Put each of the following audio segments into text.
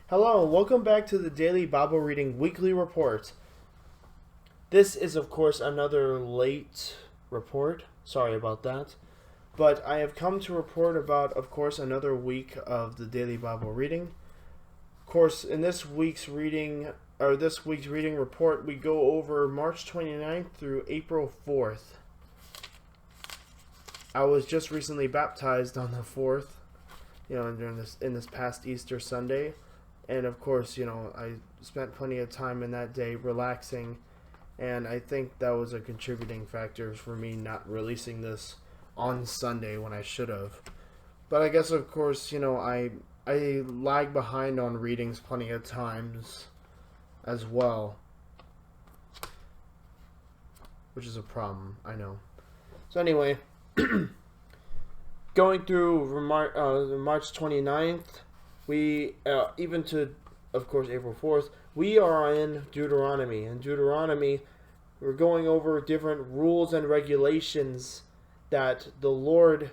Hello, and welcome back to the Daily Bible Reading Weekly Report. This is, of course, another late report. Sorry about that. But I have come to report about, of course, another week of the Daily Bible Reading. Of course, in this week's reading report, we go over March 29th through April 4th. I was just recently baptized on the 4th, during this past Easter Sunday. And of course, I spent plenty of time in that day relaxing, and I think that was a contributing factor for me not releasing this on Sunday when I should have. But I guess, of course, I lag behind on readings plenty of times as well, which is a problem, I know. So anyway, going through March 29th, we, even to, of course, April 4th, we are in Deuteronomy. In Deuteronomy, we're going over different rules and regulations that the Lord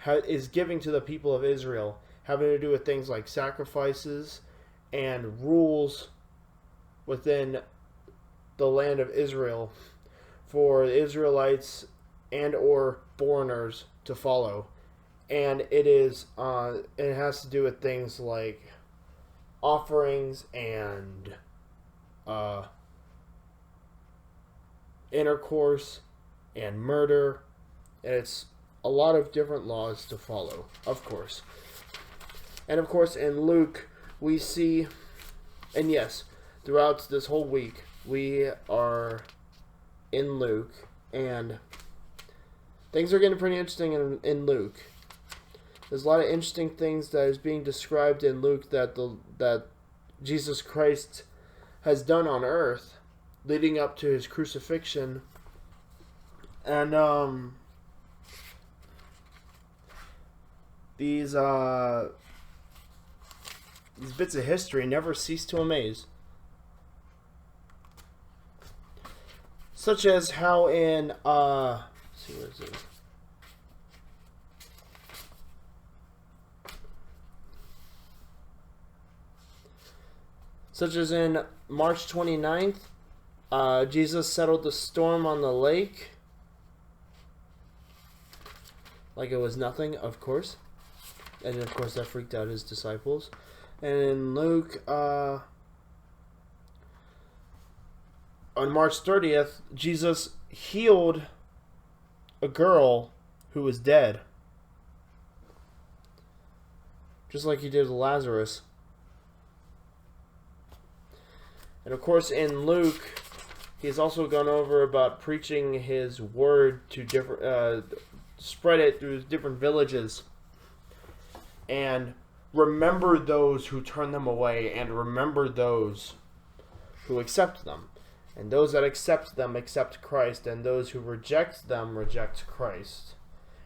is giving to the people of Israel, having to do with things like sacrifices and rules within the land of Israel for the Israelites and or foreigners to follow. And it has to do with things like offerings and intercourse and murder. And it's a lot of different laws to follow, of course. And of course, in Luke, we see, and yes, throughout this whole week, we are in Luke, and things are getting pretty interesting in Luke. There's a lot of interesting things that is being described in Luke that Jesus Christ has done on earth, leading up to his crucifixion. And these bits of history never cease to amaze. Such as how in let's see, where is it? Such as in March 29th, Jesus settled the storm on the lake like it was nothing, of course. And of course that freaked out his disciples. And in Luke, on March 30th, Jesus healed a girl who was dead. Just like he did with Lazarus. And of course, in Luke, he's also gone over about preaching his word to different, spread it through different villages, and remember those who turn them away, and remember those who accept them. And those that accept them accept Christ, and those who reject them reject Christ.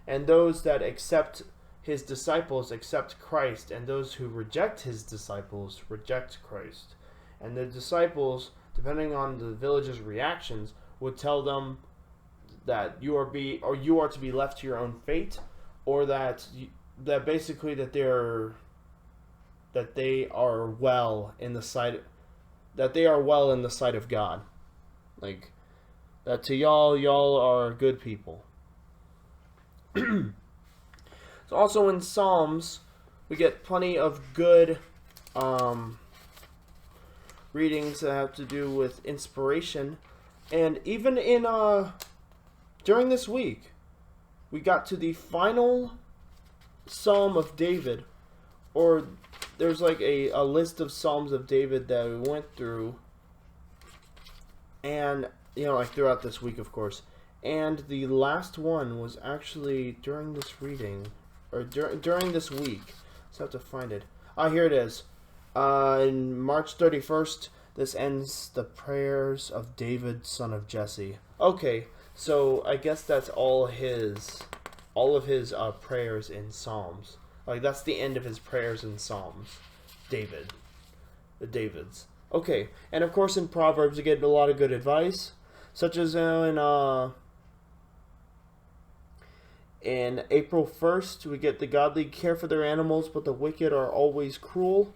And those that accept his disciples accept Christ, and those who reject his disciples reject Christ. And the disciples, depending on the village's reactions, would tell them that you are to be left to your own fate, or that they are well in the sight of God, like that to y'all are good people. So also in Psalms, we get plenty of good readings that have to do with inspiration. And even in during this week, we got to the final Psalm of David, or there's like a list of Psalms of David that we went through, and like throughout this week, of course. And the last one was actually during this reading, or during this week. So I have to find it. Here it is. In March 31st, this ends the prayers of David, son of Jesse. Okay, so I guess that's all of his prayers in Psalms. Like, that's the end of his prayers in Psalms. The Davids. Okay, and of course in Proverbs you get a lot of good advice, such as in April 1st, we get the godly care for their animals, but the wicked are always cruel.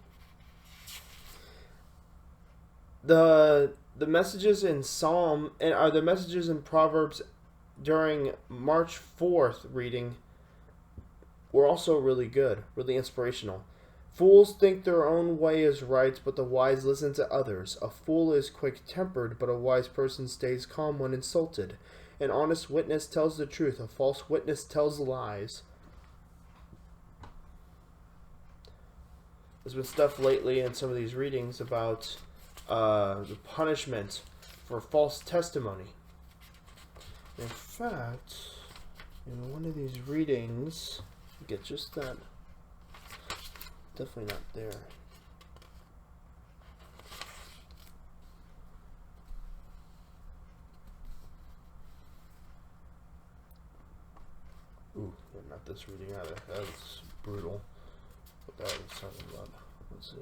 the messages in Psalm and are the messages in Proverbs during March 4th reading were also really good, really inspirational. Fools think their own way is right, but the wise listen to others. A fool is quick-tempered, but a wise person stays calm when insulted. An honest witness tells the truth, a false witness tells lies. There's been stuff lately in some of these readings about the punishment for false testimony. In fact, in one of these readings, you get just that. Definitely not there. Ooh, not this reading either. That's brutal. What that was talking about. Let's see.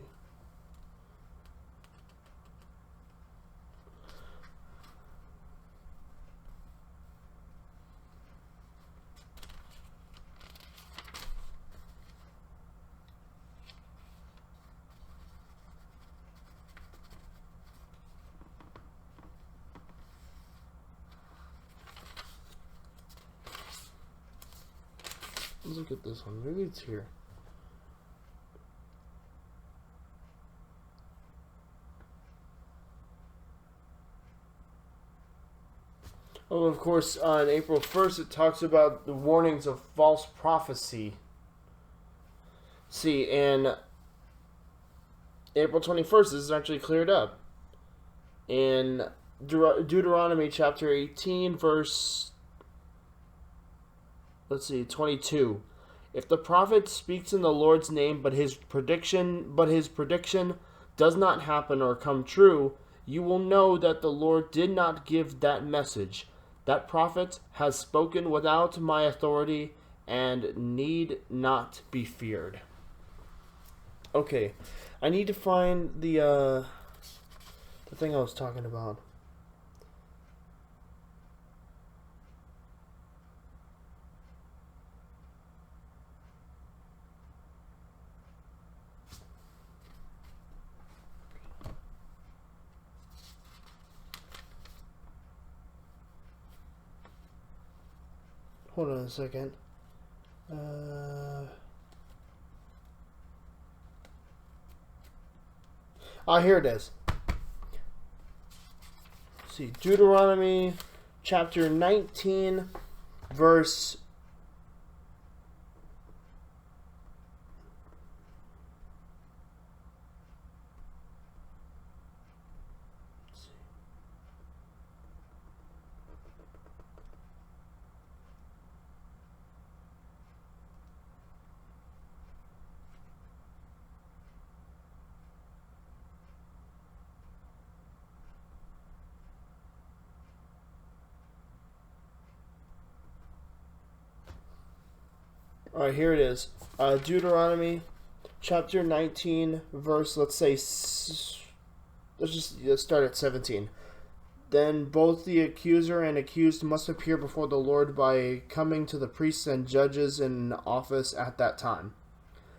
Let's look at this one. Maybe it's here. Oh, of course, on April 1st, it talks about the warnings of false prophecy. See, and April 21st, this is actually cleared up. In Deuteronomy chapter 18, verse, 22. If the prophet speaks in the Lord's name, but his prediction does not happen or come true, you will know that the Lord did not give that message. That prophet has spoken without my authority and need not be feared. Okay, I need to find the thing I was talking about. Hold on a second. Here it is. Let's see, Deuteronomy chapter 19, verse. Alright, here it is. Deuteronomy chapter 19, verse, let's just start at 17. Then both the accuser and accused must appear before the Lord by coming to the priests and judges in office at that time.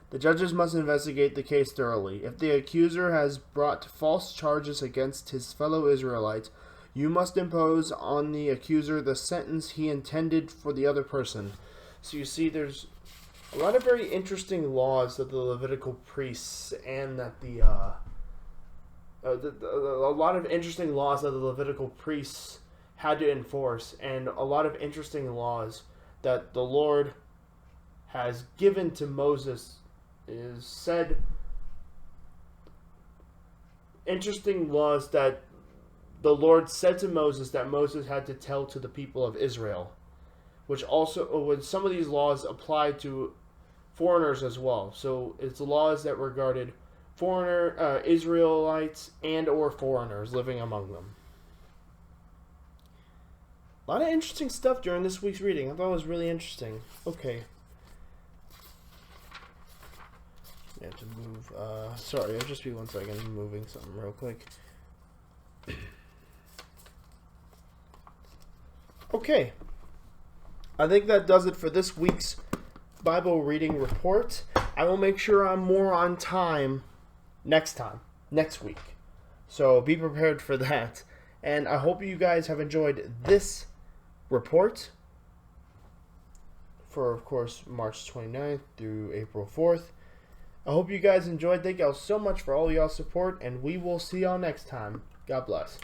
The judges must investigate the case thoroughly. If the accuser has brought false charges against his fellow Israelite, you must impose on the accuser the sentence he intended for the other person. So you see, there's a lot of very interesting laws that the Levitical priests and that a lot of interesting laws that the Levitical priests had to enforce, and a lot of interesting laws that the Lord has given to Moses. Is said interesting laws that the Lord said to Moses that Moses had to tell to the people of Israel, which also, some of these laws apply to foreigners as well. So it's laws that regarded Israelites and or foreigners living among them. A lot of interesting stuff during this week's reading. I thought it was really interesting. Okay. I have to move. Sorry, it'll just be 1 second. I'm moving something real quick. Okay. I think that does it for this week's Bible reading report. I will make sure I'm more on time next week. So be prepared for that. And I hope you guys have enjoyed this report for, of course, March 29th through April 4th. I hope you guys enjoyed. Thank y'all so much for all y'all support, and we will see y'all next time. God bless.